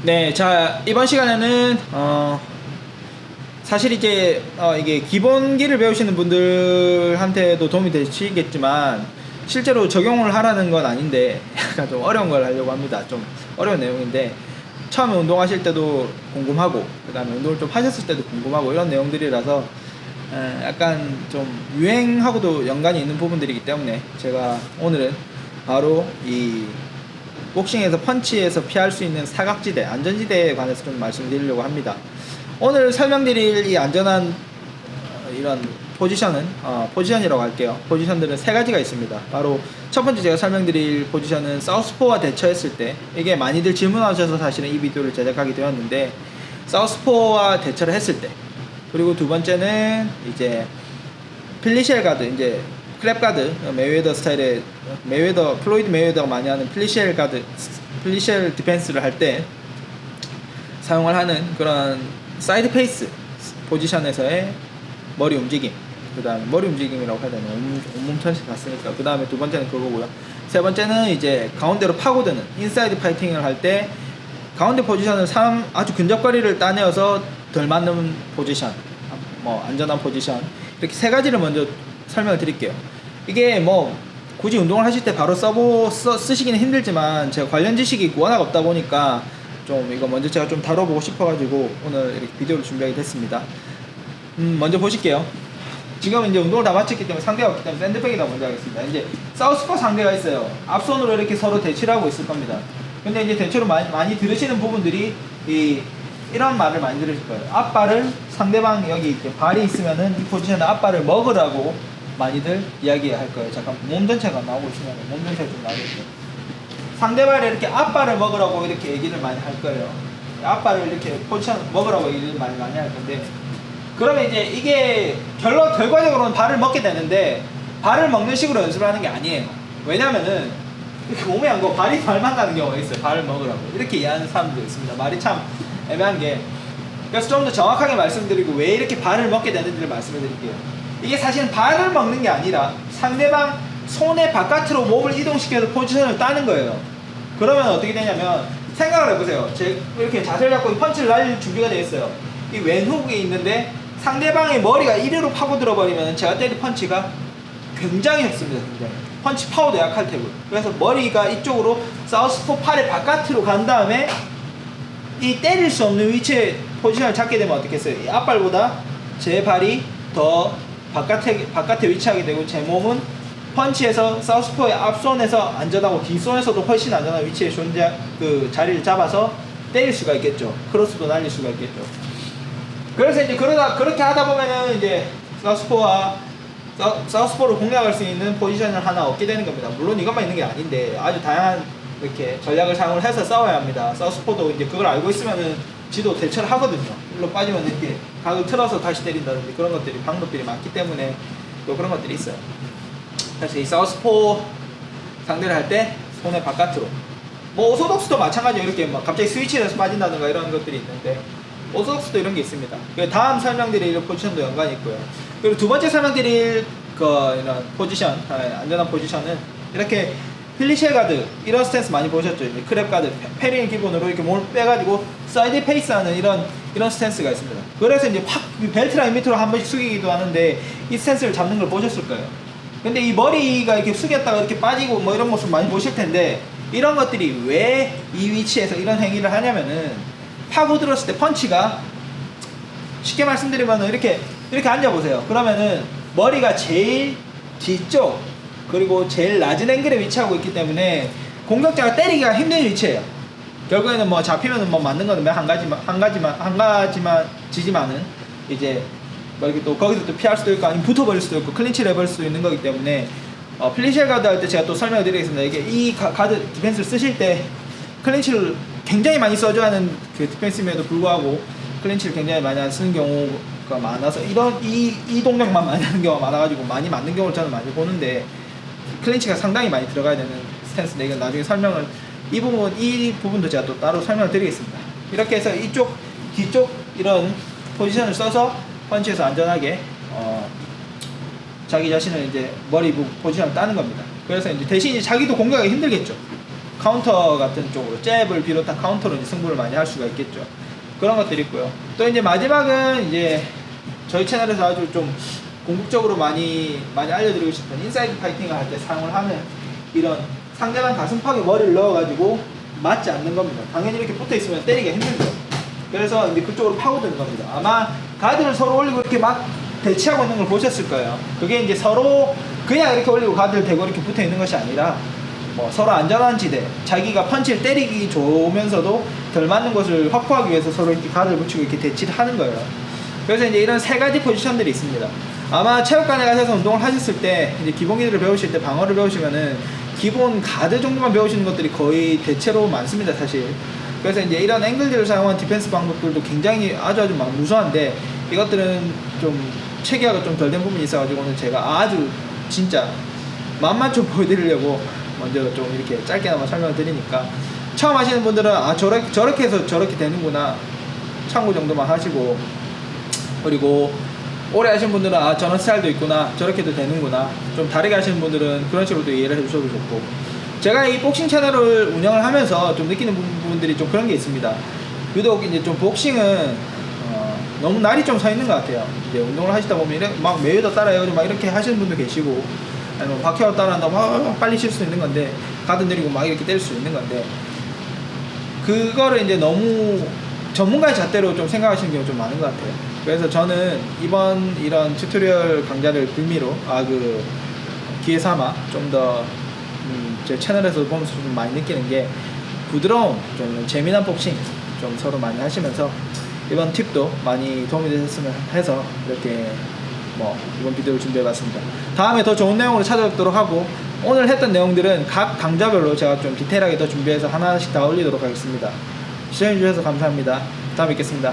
네, 자 이번 시간에는 사실 이제 이게 기본기를 배우시는 분들한테도 도움이 되시겠지만 실제로 적용을 하라는 건 아닌데 약간 좀 어려운 걸 하려고 합니다. 좀 어려운 내용인데 처음에 운동하실 때도 궁금하고 그 다음에 운동을 좀 하셨을 때도 궁금하고 이런 내용들이라서 약간 좀 유행하고도 연관이 있는 부분들이기 때문에 제가 오늘은 바로 이 복싱에서 펀치에서 피할 수 있는 사각지대, 안전지대에 관해서 좀 말씀드리려고 합니다. 오늘 설명드릴 이 안전한 이런 포지션은 포지션이라고 할게요. 포지션들은 세 가지가 있습니다. 바로 첫 번째 제가 설명드릴 포지션은 사우스포와 대처했을 때, 이게 많이들 질문하셔서 사실은 이 비디오를 제작하게 되었는데 사우스포와 대처를 했을 때, 그리고 두 번째는 이제 필리시엘 가드, 이제 클랩 가드, 메이웨더 스타일의 플로이드 메이웨더가 많이 하는 필리시엘 가드, 필리시엘 디펜스를 할 때 사용을 하는 그런 사이드 페이스 포지션에서의 머리 움직임, 그 다음에 머리 움직임이라고 해야 되나, 온몸 전체 갔으니까 그 다음에 두 번째는 그거고요. 세 번째는 이제 가운데로 파고드는 인사이드 파이팅을 할 때 가운데 포지션을 아주 근접거리를 따내어서 덜 맞는 포지션, 뭐 안전한 포지션, 이렇게 세 가지를 먼저 설명을 드릴게요. 이게 뭐 굳이 운동을 하실 때 바로 쓰시기는 힘들지만 제가 관련 지식이 워낙 없다 보니까 좀 이거 먼저 제가 좀 다뤄보고 싶어가지고 오늘 이렇게 비디오를 준비하게 됐습니다. 먼저 보실게요. 지금 이제 운동을 다 마쳤기 때문에 상대가 없기 때문에 샌드백이다 먼저 하겠습니다. 이제 사우스포 상대가 있어요. 앞손으로 이렇게 서로 대치를 하고 있을 겁니다. 근데 이제 대체로 많이 들으시는 부분들이 이런 말을 많이 들으실 거예요. 앞발을 상대방 여기 이렇게 발이 있으면은 이 포지션에 앞발을 먹으라고 많이들 이야기할 거예요. 잠깐 몸 전체가 나오고 있으면 몸 전체가 좀 나오겠죠. 상대발에 이렇게 앞발을 먹으라고 이렇게 얘기를 많이 할 거예요. 앞발을 이렇게 포지션 먹으라고 얘기를 많이 할 건데, 그러면 이제 이게 결과적으로는 발을 먹게 되는데 발을 먹는 식으로 연습을 하는 게 아니에요. 왜냐면은 이렇게 몸에 안 거 발이 발만 가는 경우가 있어요. 발을 먹으라고 이렇게 이해하는 사람도 있습니다. 말이 참 애매한 게, 그래서 좀 더 정확하게 말씀드리고 왜 이렇게 발을 먹게 되는지를 말씀을 드릴게요. 이게 사실은 발을 먹는 게 아니라 상대방 손의 바깥으로 몸을 이동시켜서 포지션을 따는 거예요. 그러면 어떻게 되냐면 생각을 해보세요. 이렇게 자세를 잡고 펀치를 날릴 준비가 되어 있어요. 이 왼훅이 있는데 상대방의 머리가 이리로 파고들어 버리면 제가 때린 펀치가 굉장히 적습니다. 굉장히 펀치 파워도 약할 테고, 그래서 머리가 이쪽으로 사우스포 팔의 바깥으로 간 다음에 이 때릴 수 없는 위치에 포지션을 잡게 되면 어떻겠어요? 이 앞발보다 제 발이 더 바깥에 위치하게 되고 제 몸은 펀치에서 사우스포의 앞손에서 안전하고 뒷손에서도 훨씬 안전한 위치에 그 자리를 잡아서 때릴 수가 있겠죠. 크로스도 날릴 수가 있겠죠. 그래서 이제 그렇게 하다 보면은 이제 사우스포를 공략할 수 있는 포지션을 하나 얻게 되는 겁니다. 물론 이것만 있는 게 아닌데 아주 다양한 이렇게 전략을 사용을 해서 싸워야 합니다. 사우스포도 이제 그걸 알고 있으면은 지도 대처를 하거든요. 일로 빠지면 이렇게 각을 틀어서 다시 때린다든지 그런 것들이 방법들이 많기 때문에 또 그런 것들이 있어요. 그래서 이 사우스포 상대를 할 때 손의 바깥으로, 뭐 오소독스도 마찬가지로 이렇게 막 갑자기 스위치를 해서 빠진다든가 이런 것들이 있는데 오소독스도 이런 게 있습니다. 다음 설명드릴 포지션도 연관이 있고요. 그리고 두 번째 설명드릴 이런 포지션, 안전한 포지션은 이렇게 필리시엘 가드, 이런 스탠스 많이 보셨죠? 이제 크랩 가드, 페리인 기본으로 이렇게 몸을 빼가지고 사이드 페이스 하는 이런 스탠스가 있습니다. 그래서 이제 확 벨트 라인 밑으로 한 번씩 숙이기도 하는데 이 스탠스를 잡는 걸 보셨을 거예요. 근데 이 머리가 이렇게 숙였다가 이렇게 빠지고 뭐 이런 모습 많이 보실 텐데, 이런 것들이 왜 이 위치에서 이런 행위를 하냐면은 파고들었을 때 펀치가, 쉽게 말씀드리면 이렇게 앉아보세요. 그러면은 머리가 제일 뒤쪽 그리고 제일 낮은 앵글에 위치하고 있기 때문에 공격자가 때리기가 힘든 위치예요. 결국에는 뭐 잡히면은 뭐 맞는 거는 한 가지만 지지만은 이제 뭐 이렇게 또 거기서 또 피할 수도 있고 아니면 붙어버릴 수도 있고 클린치를 해버릴 수도 있는 거기 때문에 필리시엘 가드 할 때 제가 또 설명을 드리겠습니다. 이게 이 가드 디펜스를 쓰실 때 클린치를 굉장히 많이 써줘야 하는 그 디펜스임에도 불구하고 클린치를 굉장히 많이 쓰는 경우가 많아서 이 동작만 많이 하는 경우가 많아가지고 많이 맞는 경우를 저는 많이 보는데, 클린치가 상당히 많이 들어가야 되는 스탠스인데 이건 나중에 이 부분도 제가 또 따로 설명을 드리겠습니다. 이렇게 해서 뒤쪽 이런 포지션을 써서 펀치에서 안전하게 자기 자신을 이제 머리 포지션을 따는 겁니다. 그래서 이제 대신 자기도 공격하기 힘들겠죠. 카운터 같은 쪽으로 잽을 비롯한 카운터로 이제 승부를 많이 할 수가 있겠죠. 그런 것들이 있고요. 또 이제 마지막은 이제 저희 채널에서 아주 좀 궁극적으로 많이 알려드리고 싶은 인사이드 파이팅을 할 때 사용을 하는 이런 상대방 가슴팍에 머리를 넣어가지고 맞지 않는 겁니다. 당연히 이렇게 붙어 있으면 때리기가 힘들죠. 그래서 이제 그쪽으로 파고드는 겁니다. 아마 가드를 서로 올리고 이렇게 막 대치하고 있는 걸 보셨을 거예요. 그게 이제 서로 그냥 이렇게 올리고 가드를 대고 이렇게 붙어 있는 것이 아니라 뭐 서로 안전한 지대, 자기가 펀치를 때리기 좋으면서도 덜 맞는 것을 확보하기 위해서 서로 이렇게 가드를 붙이고 이렇게 대치를 하는 거예요. 그래서 이제 이런 세 가지 포지션들이 있습니다. 아마 체육관에 가셔서 운동을 하셨을 때 이제 기본기들을 배우실 때 방어를 배우시면은 기본 가드 정도만 배우시는 것들이 거의 대체로 많습니다, 사실. 그래서 이제 이런 앵글들을 사용한 디펜스 방법들도 굉장히 아주 막 무서운데 이것들은 좀 체계화가 좀 덜 된 부분이 있어가지고 오늘 제가 아주 진짜 맛만 좀 보여드리려고 먼저 좀 이렇게 짧게나마 설명을 드리니까 처음 하시는 분들은 아 저렇게 해서 저렇게 되는구나 참고 정도만 하시고, 그리고 오래 하신 분들은 아 저런 스타일도 있구나 저렇게도 되는구나 좀 다르게 하시는 분들은 그런 식으로도 이해를 해주셔도 좋고, 제가 이 복싱 채널을 운영을 하면서 좀 느끼는 부분들이 좀 그런 게 있습니다. 유독 이제 좀 복싱은 너무 날이 좀 서 있는 것 같아요. 이제 운동을 하시다 보면 막 메이더 따라해가지고 막 이렇게 하시는 분도 계시고, 아니면 박해와 따라한다고 막 빨리 칠 수 있는 건데 가드 내리고 막 이렇게 때릴 수 있는 건데, 그거를 이제 너무 전문가의 잣대로 좀 생각하시는 경우가 좀 많은 것 같아요. 그래서 저는 이번 이런 튜토리얼 강좌를 빌미로 그 기회 삼아 좀 더 제 채널에서 보면서 좀 많이 느끼는 게 부드러운 좀 재미난 복싱 좀 서로 많이 하시면서 이번 팁도 많이 도움이 되셨으면 해서 이렇게 이번 비디오를 준비해봤습니다. 다음에 더 좋은 내용으로 찾아뵙도록 하고, 오늘 했던 내용들은 각 강좌별로 제가 좀 디테일하게 더 준비해서 하나씩 다 올리도록 하겠습니다. 시청해주셔서 감사합니다. 다음에 뵙겠습니다.